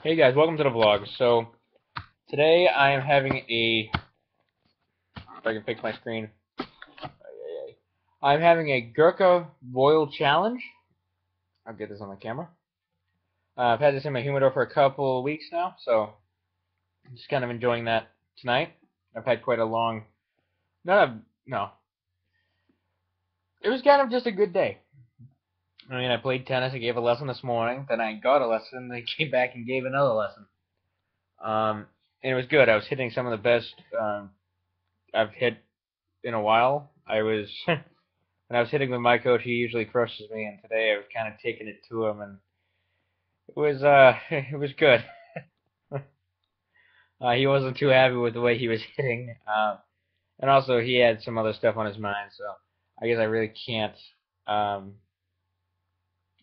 Hey guys, welcome to the vlog. So today I am having if I can fix my screen, I'm having a Gurkha Boil Challenge. I'll get this on the camera. I've had this in my humidor for a couple of weeks now, so I'm just kind of enjoying that tonight. I've had quite a long, no, it was kind of just a good day. I mean, I played tennis, I gave a lesson this morning, then I got a lesson, then I came back and gave another lesson. And it was good. I was hitting some of the best I've hit in a while. When I was hitting with my coach, he usually crushes me, and today I was kind of taking it to him, and it was it was good. He wasn't too happy with the way he was hitting, and also he had some other stuff on his mind, so I guess I really can't. Um,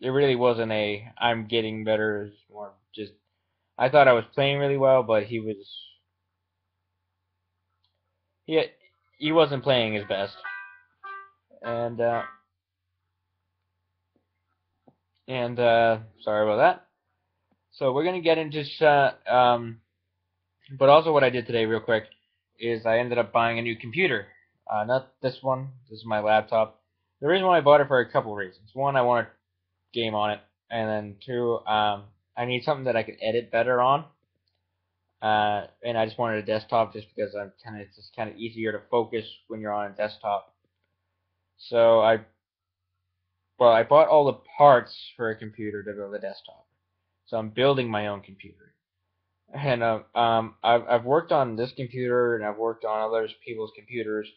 it really wasn't a I'm getting better. It was more just I thought I was playing really well, but he he wasn't playing his best, and sorry about that. So we're gonna get into but also what I did today, real quick, is I ended up buying a new computer. Not this one. This is my laptop. The reason why I bought it for a couple reasons. One, I want to game on it, and then two, I need something that I can edit better on. And I just wanted a desktop just because it's just kind of easier to focus when you're on a desktop. So I bought all the parts for a computer to go to the desktop. So I'm building my own computer. And I've worked on this computer and I've worked on other people's computers,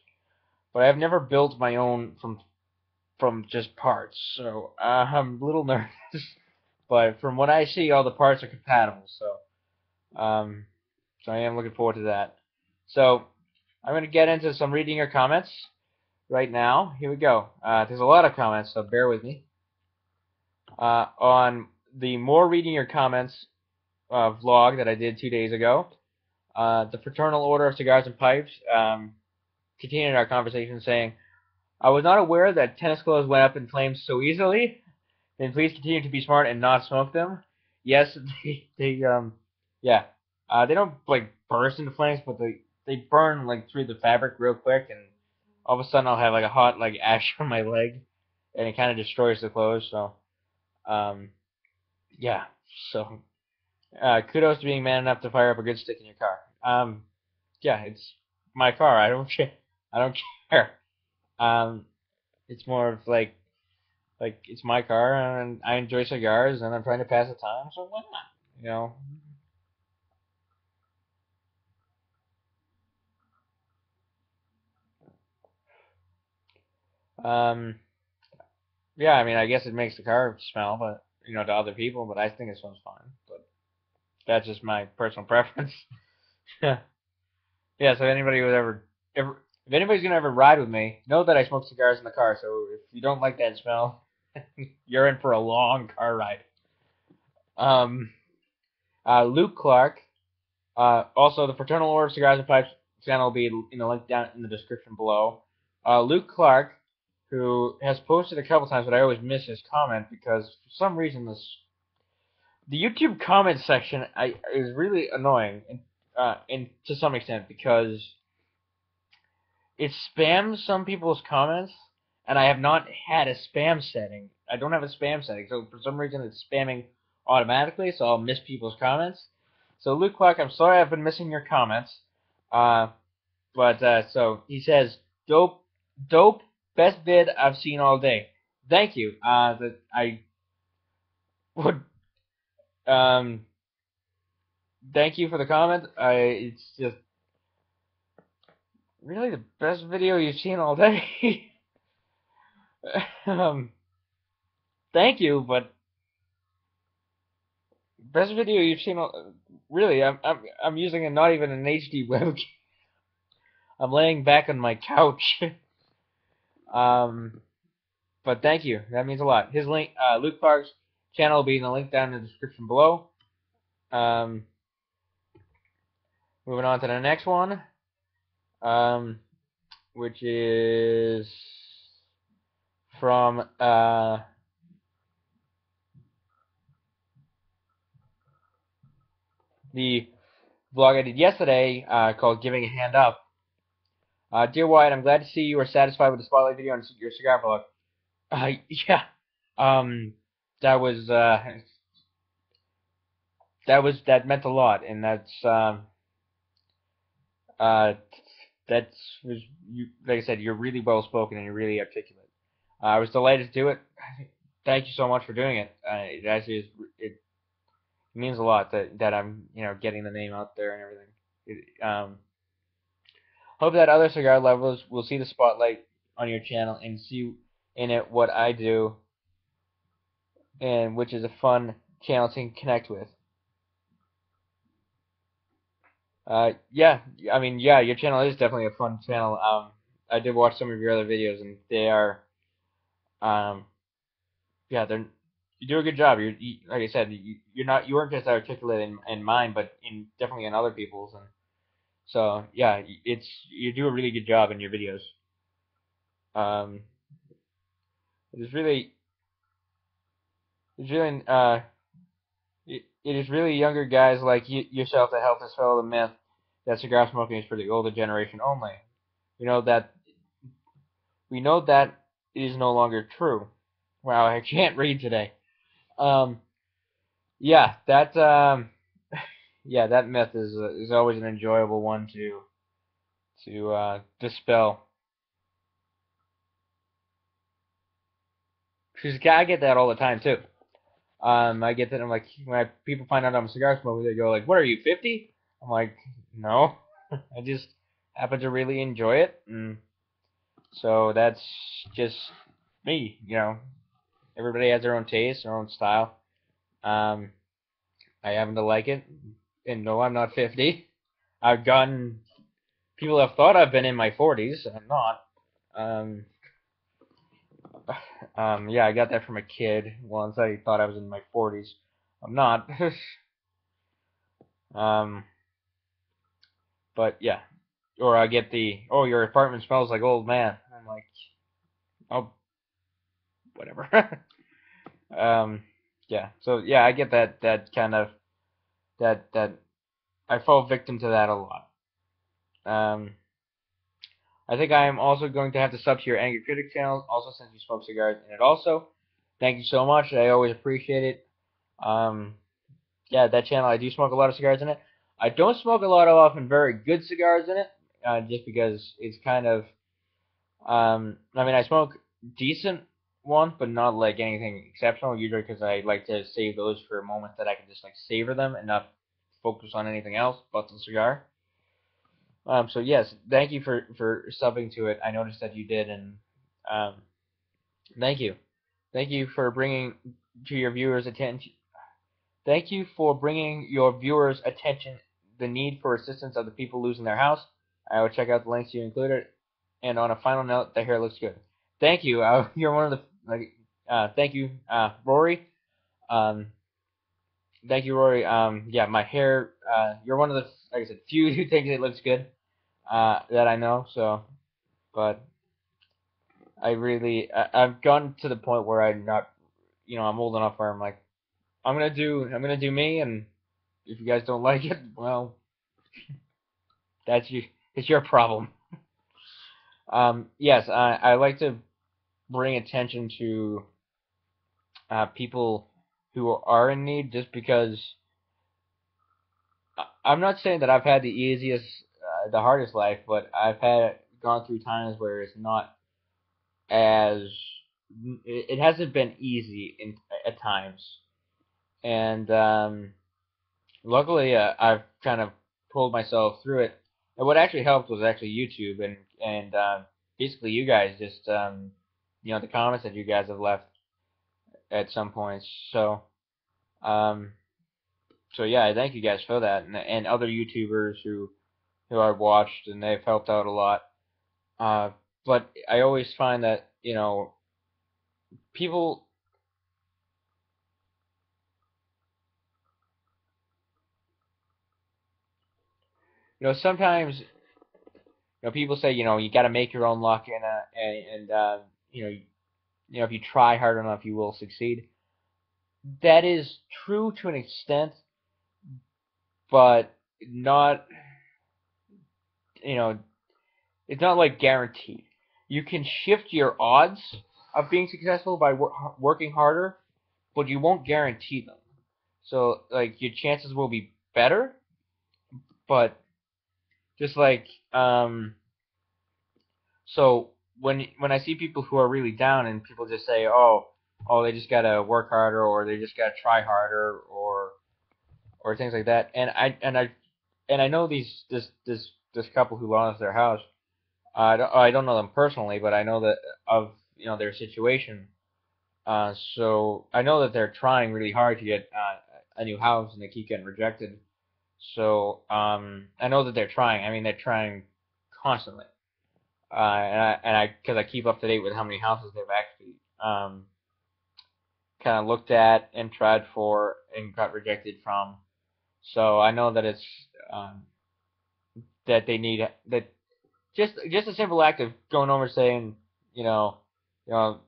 but I've never built my own from just parts. So I'm a little nervous, but from what I see, all the parts are compatible. So I am looking forward to that. So I'm going to get into some reading your comments right now. Here we go. There's a lot of comments, so bear with me. On the more reading your comments vlog that I did 2 days ago. The Fraternal Order of Cigars and Pipes continued our conversation saying, I was not aware that tennis clothes went up in flames so easily. Then please continue to be smart and not smoke them. Yes, yeah. They don't like burst into flames, but they burn like through the fabric real quick, and all of a sudden I'll have like a hot like ash on my leg, and it kind of destroys the clothes. So, yeah. So kudos to being man enough to fire up a good stick in your car. Yeah, it's my car. I don't care. I don't care. Um, it's more of like it's my car, and I enjoy cigars, and I'm trying to pass the time, so why not? You know. Yeah. I mean, I guess it makes the car smell, but to other people, but I think it smells fine. But that's just my personal preference. Yeah. Yeah. So anybody who ever, if anybody's gonna ever ride with me, know that I smoke cigars in the car. So if you don't like that smell, you're in for a long car ride. Um, Luke Clark. Also, the Fraternal Order of Cigars and Pipes channel will be in the link down in the description below. Luke Clark, who has posted a couple times, but I always miss his comment because for some reason the YouTube comment section is really annoying, and to some extent because it spams some people's comments, and I have not had a spam setting. I don't have a spam setting, so for some reason it's spamming automatically, so I'll miss people's comments. So Luke Clark, I'm sorry I've been missing your comments. But so he says, dope, best vid I've seen all day. Thank you. That I would thank you for the comment. It's just really the best video you've seen all day. um, thank you, but best video you've seen all. Really, I'm using not even an HD webcam. I'm laying back on my couch. um, but thank you. That means a lot. His link, Luke Clark's channel will be in the link down in the description below. Um, Moving on to the next one, which is from the vlog I did yesterday called "Giving a Hand Up." Dear Wyatt, I'm glad to see you are satisfied with the spotlight video on your cigar vlog. Yeah, um, that was that meant a lot, and uh, that's was you. Like I said, you're really well spoken and you're really articulate. I was delighted to do it. Thank you so much for doing it. It actually is. It means a lot that I'm getting the name out there and everything. Hope that other cigar lovers will see the spotlight on your channel and see in it what I do, and which is a fun channel to connect with. Yeah, I mean, yeah, your channel is definitely a fun channel. I did watch some of your other videos, and they are, um, yeah, they're you do a good job. Like I said, you weren't just articulate in mine, but in definitely in other people's, and so yeah, you do a really good job in your videos. Um, it is really, it's really, it is really younger guys like yourself that help dispel the myth that cigar smoking is for the older generation only. We know that we know that it is no longer true. Wow, I can't read today. Um, yeah, that yeah, that myth is always an enjoyable one to dispel. Because I get that all the time too. I get that. I'm like, when people find out I'm a cigar smoker, they go like, "What are you, 50?" I'm like, "No, I just happen to really enjoy it, and so that's just me. Everybody has their own taste, their own style. Um, I happen to like it, and no, I'm not 50. I've gotten people have thought I've been in my 40s. I'm not. Um, yeah, I got that from a kid once. I thought I was in my 40s. I'm not. um, but yeah, or I get oh, your apartment smells like old man. I'm like, oh, whatever. um, yeah. So yeah, I get that kind of that I fall victim to that a lot. Um, I think I am also going to have to sub to your Angry Critic channel, also since you smoke cigars in it also. Thank you so much. I always appreciate it. Um, yeah, that channel, I do smoke a lot of cigars in it. I don't smoke a lot of often very good cigars in it, just because it's kind of, I mean, I smoke decent ones, but not like anything exceptional, usually because I like to save those for moments that I can just like savor them and not focus on anything else but the cigar. So yes, thank you for subbing to it. I noticed that you did, and um, thank you. Thank you for bringing to your viewers attention. Thank you for bringing your viewers' attention the need for assistance of the people losing their house. I will check out the links you included. And on a final note, the hair looks good. Thank you. You're one of the thank you, Rory. Um, thank you, Rory. Yeah, my hair. You're one of the, like I said, few who thinks it looks good. That I know. So, but I've gotten to the point where I'm not, I'm old enough where I'm like, I'm gonna do me, and if you guys don't like it, well, it's your problem. Yes, I like to bring attention to people who are in need, just because I'm not saying that I've had the easiest, the hardest life, but I've gone through times where it's not as it hasn't been easy at times, and luckily I've kind of pulled myself through it. And what actually helped was actually YouTube and basically you guys just the comments that you guys have left at some points. Um, so yeah, I thank you guys for that, and other YouTubers who I've watched, and they've helped out a lot. Uh, but I always find that people, sometimes people say you got to make your own luck, and if you try hard enough, you will succeed. That is true to an extent, but not, you know, it's not like guaranteed. You can shift your odds of being successful by working harder, but you won't guarantee them. So like your chances will be better, but just like so when I see people who are really down and people just say, oh, they just gotta work harder or they just gotta try harder or things like that, and I know this couple who lost their house. I don't know them personally, but I know that of their situation. So I know that they're trying really hard to get a new house and they keep getting rejected. So I know that they're trying. I mean, they're trying constantly. Because I keep up to date with how many houses they've actually kind of looked at and tried for and got rejected from. So I know that it's um, that they need that just a simple act of going over saying, you know, you know,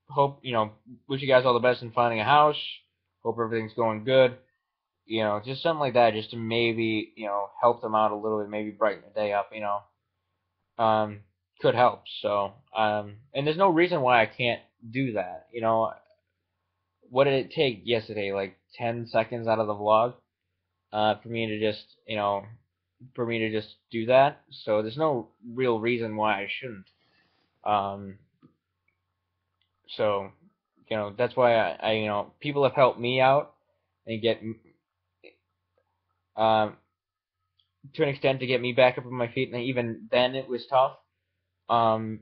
hope wish you guys all the best in finding a house. Hope everything's going good. Just something like that, just to maybe help them out a little bit, maybe brighten the day up. Um, could help. So and there's no reason why I can't do that. What did it take yesterday? Like 10 seconds out of the vlog, for me to just do that. So there's no real reason why I shouldn't. Um, so that's why people have helped me out and get um to an extent to get me back up on my feet, and even then it was tough. Um,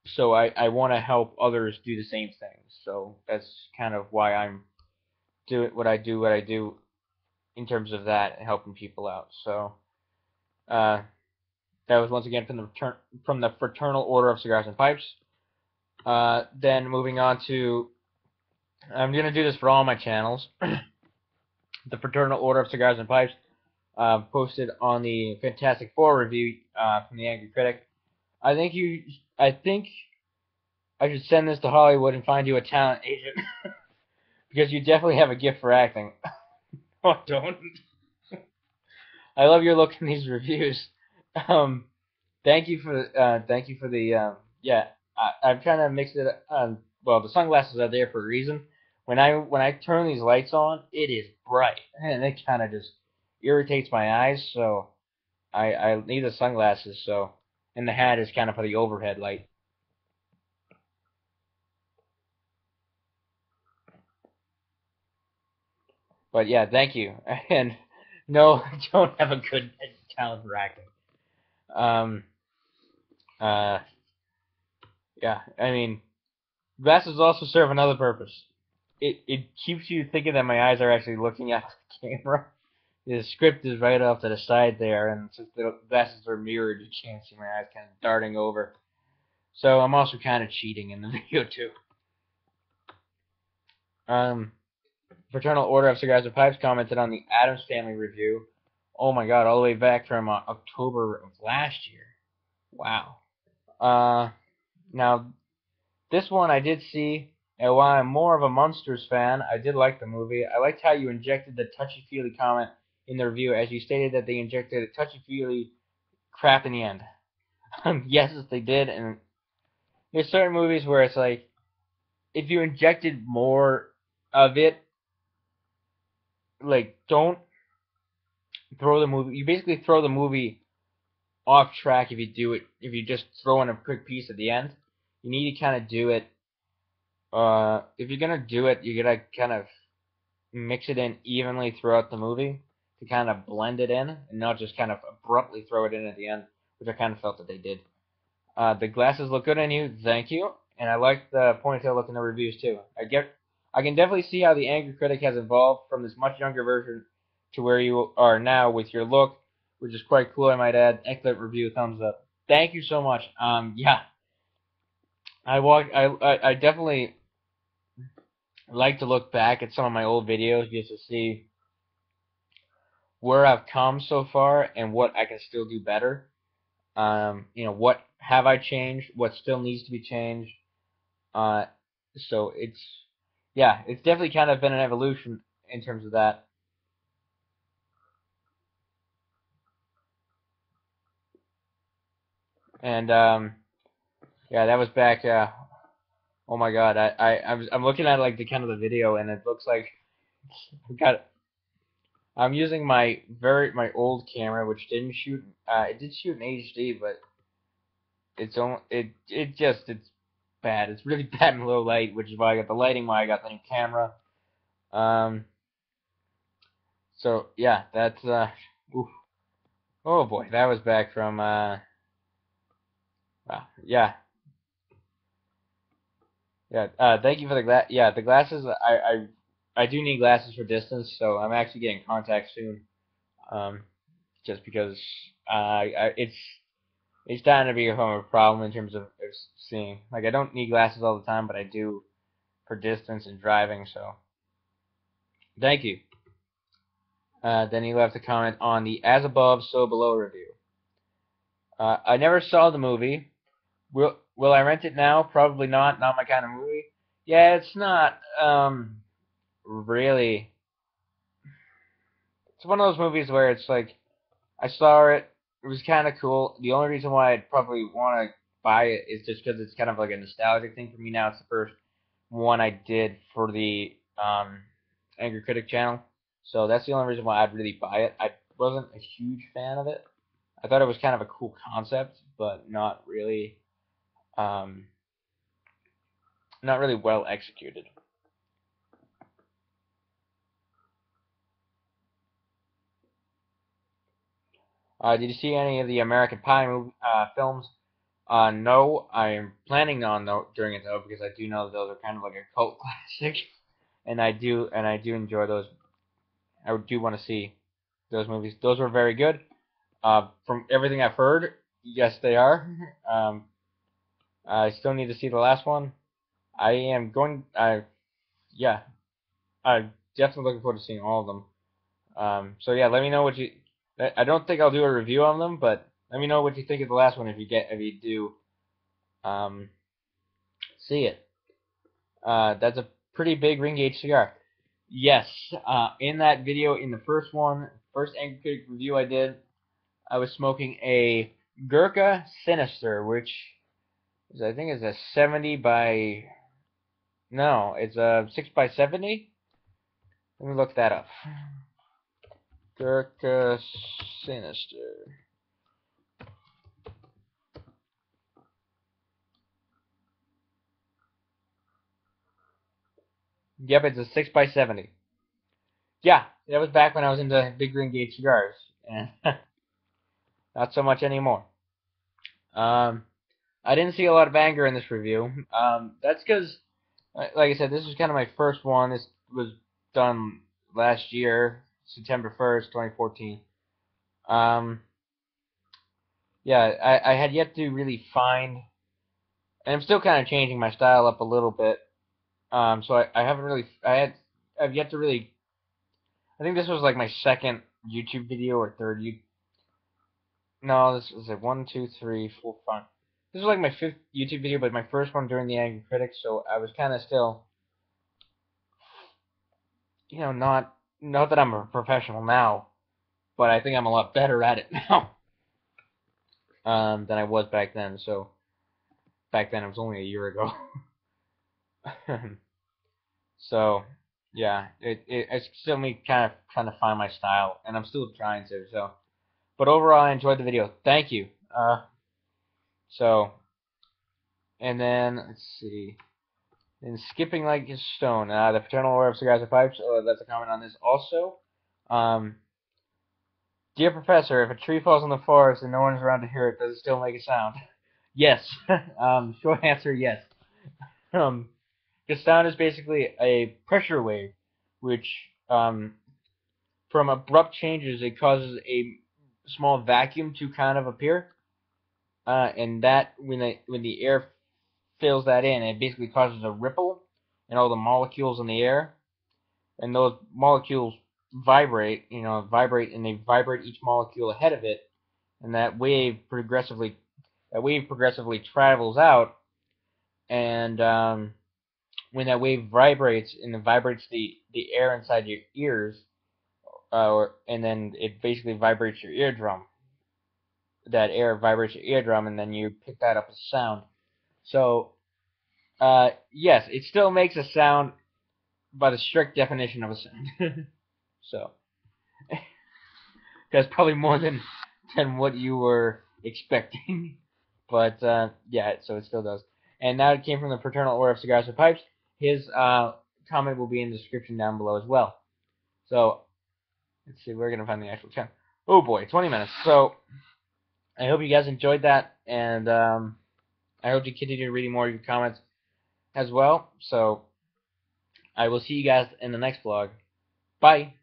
so I want to help others do the same thing. So that's kind of why I'm do what I do in terms of that and helping people out. So uh, that was once again from the Fraternal Order of Cigars and Pipes. Then moving on to, I'm gonna do this for all my channels. The Fraternal Order of Cigars and Pipes posted on the Fantastic Four review from the Angry Critic. I think I should send this to Hollywood and find you a talent agent because you definitely have a gift for acting. Oh, don't. I love your look in these reviews. Um, thank you for the yeah. I'm trying to mix it. Well, the sunglasses are there for a reason. When I turn these lights on, it is bright and it kind of just irritates my eyes. So I need the sunglasses. So and the hat is kind of for the overhead light. But yeah, thank you. And no, I don't have a good talent for acting. Um, uh, yeah, I mean, glasses also serve another purpose. It keeps you thinking that my eyes are actually looking at the camera. The script is right off to the side there, and since the glasses are mirrored, you can't see my eyes kind of darting over. So I'm also kind of cheating in the video too. Um, Fraternal Order of Cigars and Pipes commented on the Addams Family review. Oh my God, all the way back from October of last year. Wow. Uh, Now this one I did see, and while I'm more of a Munsters fan, I did like the movie. I liked how you injected the touchy-feely comment in the review, as you stated that they injected a touchy-feely crap in the end. Yes, they did, and there's certain movies where it's like, if you injected more of it, like, don't throw the movie. You basically throw the movie off track if you do it. If you just throw in a quick piece at the end, you need to kind of do it. If you're gonna do it, you gotta kind of mix it in evenly throughout the movie to kind of blend it in and not just kind of abruptly throw it in at the end, which I kind of felt that they did. The glasses look good on you, thank you, and I like the ponytail look in the reviews too. I can definitely see how the Angry Critic has evolved from this much younger version to where you are now with your look, which is quite cool, I might add. Excellent review, thumbs up. Thank you so much. Yeah, I definitely like to look back at some of my old videos just to see where I've come so far and what I can still do better. What have I changed? What still needs to be changed? Uh, so it's definitely kind of been an evolution in terms of that. And yeah, that was back. Oh my God, I'm looking at like the kind of the video, and it looks like we got. I'm using my old camera, which didn't shoot. It did shoot in HD, but it's bad. It's really bad in low light, which is why I got the lighting. Why I got the new camera. Um. So yeah, that's oof. Oh boy, that was back from wow, yeah. Yeah, thank you for the glass. Yeah, the glasses. I do need glasses for distance, so I'm actually getting contacts soon. Um, just because it's starting to become a problem in terms of seeing. Like I don't need glasses all the time, but I do for distance and driving. So thank you. Then he left a comment on the As Above, So Below review. I never saw the movie. Will I rent it now? Probably not. Not my kind of movie. Yeah, it's not really. It's one of those movies where it's like I saw it. It was kind of cool. The only reason why I'd probably want to buy it is just because it's kind of like a nostalgic thing for me now. It's the first one I did for the Angry Critic channel, so that's the only reason why I'd really buy it. I wasn't a huge fan of it. I thought it was kind of a cool concept, but um, not really well executed. Did you see any of the American Pie films? No, I'm planning on doing it though because I do know that those are kind of like a cult classic, and I do enjoy those. I do want to see those movies. Those were very good. From everything I've heard, yes, they are. I still need to see the last one. I am going. Yeah, I'm definitely looking forward to seeing all of them. So yeah, let me know what you. I don't think I'll do a review on them, but let me know what you think of the last one if you do see it. That's a pretty big ring gauge cigar. Yes, in that video, in the first Angry Critic review I did, I was smoking a Gurkha Sinister, which I think is a 70 by no, it's a 6 by 70. Let me look that up. Gurkha Sinister. Yep, it's a 6 by 70. Yeah, that was back when I was into big ring gauge cigars, and not so much anymore. Um, I didn't see a lot of anger in this review. That's because, like I said, this was kind of my first one. This was done last year, September 1st, 2014. Um, yeah, I had yet to really find, and I'm still kind of changing my style up a little bit. So I haven't really, I've yet to really, I think this was like my second YouTube video or third no, this was like 1, 2, 3, 4, 5. This was like my fifth YouTube video, but my first one during the Angry Critics, so I was kind of still, not that I'm a professional now, but I think I'm a lot better at it now than I was back then. So back then it was only a year ago. So yeah, it's still me kind of trying to find my style, and I'm still trying to. So, but overall, I enjoyed the video. Thank you. So, and then let's see. And skipping like a stone. The paternal aura of cigars and pipes. That's a comment on this also. Um, Dear Professor, if a tree falls in the forest and no one's around to hear it, does it still make a sound? Yes. Short answer, yes. Um, the sound is basically a pressure wave, which from abrupt changes, it causes a small vacuum to kind of appear, and that when the air fills that in, it basically causes a ripple in all the molecules in the air, and those molecules vibrate, and they vibrate each molecule ahead of it, and that wave progressively travels out, and when that wave vibrates and it vibrates the air inside your ears, and then it basically vibrates your eardrum. that air vibrates your eardrum, and then you pick that up as sound. So, yes, it still makes a sound, by the strict definition of a sound. So, that's probably more than what you were expecting. But yeah, so it still does. And now it came from the Fraternal Order of Cigars and Pipes. His comment will be in the description down below as well. So let's see, we're gonna find the actual time. Oh boy, 20 minutes. So I hope you guys enjoyed that, and I hope you continue reading more of your comments as well. So I will see you guys in the next vlog. Bye.